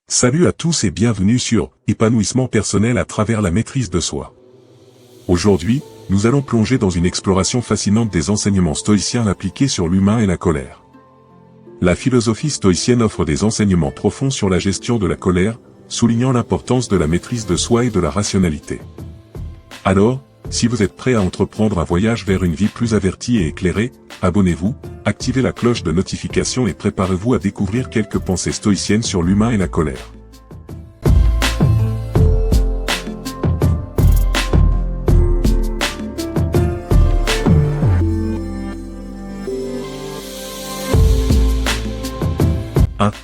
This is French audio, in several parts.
Salut à tous et bienvenue sur Épanouissement personnel à travers la maîtrise de soi. Aujourd'hui, nous allons plonger dans une exploration fascinante des enseignements stoïciens appliqués sur l'humain et la colère. La philosophie stoïcienne offre des enseignements profonds sur la gestion de la colère, soulignant l'importance de la maîtrise de soi et de la rationalité. Alors, si vous êtes prêt à entreprendre un voyage vers une vie plus avertie et éclairée, abonnez-vous, activez la cloche de notification et préparez-vous à découvrir quelques pensées stoïciennes sur l'humain et la colère.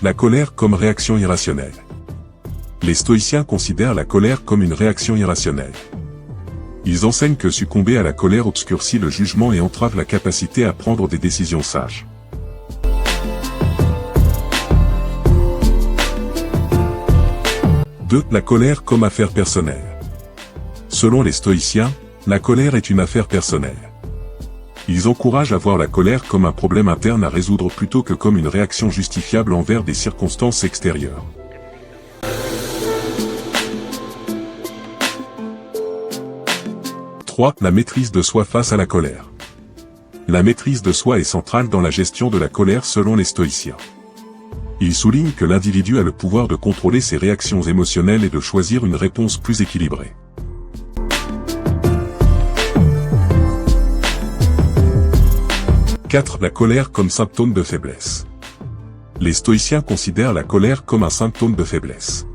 La colère comme réaction irrationnelle. Les stoïciens considèrent la colère comme une réaction irrationnelle. Ils enseignent que succomber à la colère obscurcit le jugement et entrave la capacité à prendre des décisions sages. La colère comme affaire personnelle. Selon les stoïciens, la colère est une affaire personnelle. Ils encouragent à voir la colère comme un problème interne à résoudre plutôt que comme une réaction justifiable envers des circonstances extérieures. La maîtrise de soi face à la colère. La maîtrise de soi est centrale dans la gestion de la colère selon les stoïciens. Ils soulignent que l'individu a le pouvoir de contrôler ses réactions émotionnelles et de choisir une réponse plus équilibrée. La colère comme symptôme de faiblesse. Les stoïciens considèrent la colère comme un symptôme de faiblesse.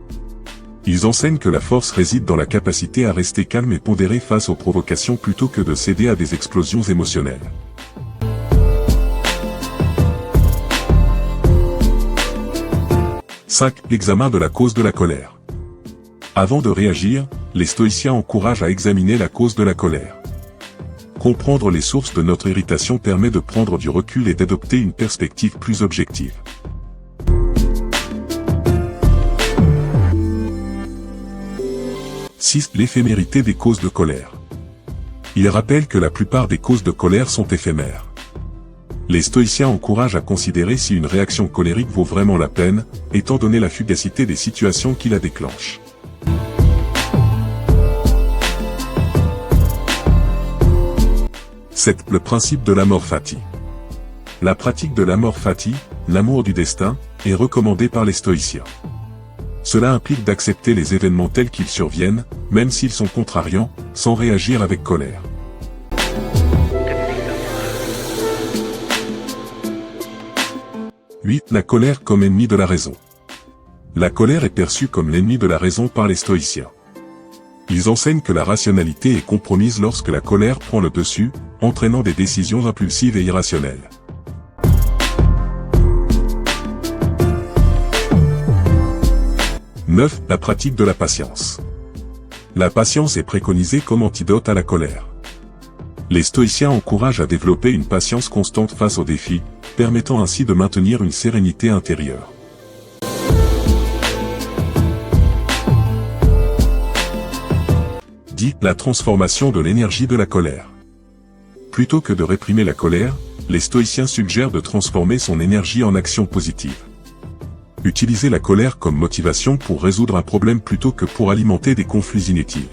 Ils enseignent que la force réside dans la capacité à rester calme et pondéré face aux provocations plutôt que de céder à des explosions émotionnelles. L'examen de la cause de la colère. Avant de réagir, les stoïciens encouragent à examiner la cause de la colère. Comprendre les sources de notre irritation permet de prendre du recul et d'adopter une perspective plus objective. L'éphémérité des causes de colère. Il rappelle que la plupart des causes de colère sont éphémères. Les stoïciens encouragent à considérer si une réaction colérique vaut vraiment la peine, étant donné la fugacité des situations qui la déclenchent. Le principe de l'amor fati. La pratique de l'amor fati, l'amour du destin, est recommandée par les stoïciens. Cela implique d'accepter les événements tels qu'ils surviennent, même s'ils sont contrariants, sans réagir avec colère. La colère comme ennemi de la raison. La colère est perçue comme l'ennemi de la raison par les stoïciens. Ils enseignent que la rationalité est compromise lorsque la colère prend le dessus, entraînant des décisions impulsives et irrationnelles. La pratique de la patience. La patience est préconisée comme antidote à la colère. Les stoïciens encouragent à développer une patience constante face aux défis, permettant ainsi de maintenir une sérénité intérieure. La transformation de l'énergie de la colère. Plutôt que de réprimer la colère, les stoïciens suggèrent de transformer son énergie en action positive. Utilisez la colère comme motivation pour résoudre un problème plutôt que pour alimenter des conflits inutiles.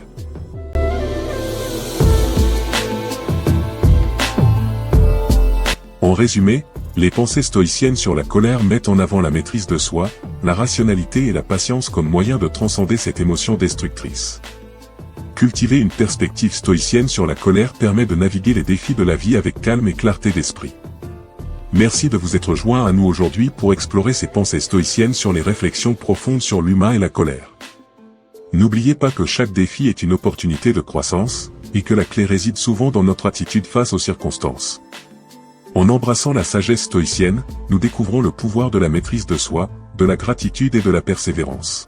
En résumé, les pensées stoïciennes sur la colère mettent en avant la maîtrise de soi, la rationalité et la patience comme moyen de transcender cette émotion destructrice. Cultiver une perspective stoïcienne sur la colère permet de naviguer les défis de la vie avec calme et clarté d'esprit. Merci de vous être joint à nous aujourd'hui pour explorer ces pensées stoïciennes sur les réflexions profondes sur l'humain et la colère. N'oubliez pas que chaque défi est une opportunité de croissance, et que la clé réside souvent dans notre attitude face aux circonstances. En embrassant la sagesse stoïcienne, nous découvrons le pouvoir de la maîtrise de soi, de la gratitude et de la persévérance.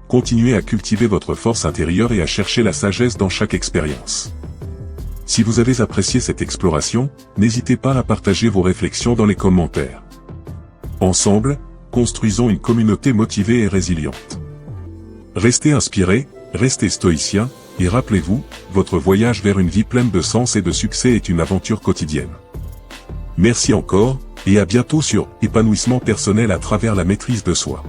Continuez à cultiver votre force intérieure et à chercher la sagesse dans chaque expérience. Si vous avez apprécié cette exploration, n'hésitez pas à partager vos réflexions dans les commentaires. Ensemble, construisons une communauté motivée et résiliente. Restez inspirés, restez stoïciens, et rappelez-vous, votre voyage vers une vie pleine de sens et de succès est une aventure quotidienne. Merci encore, et à bientôt sur Épanouissement personnel à travers la maîtrise de soi.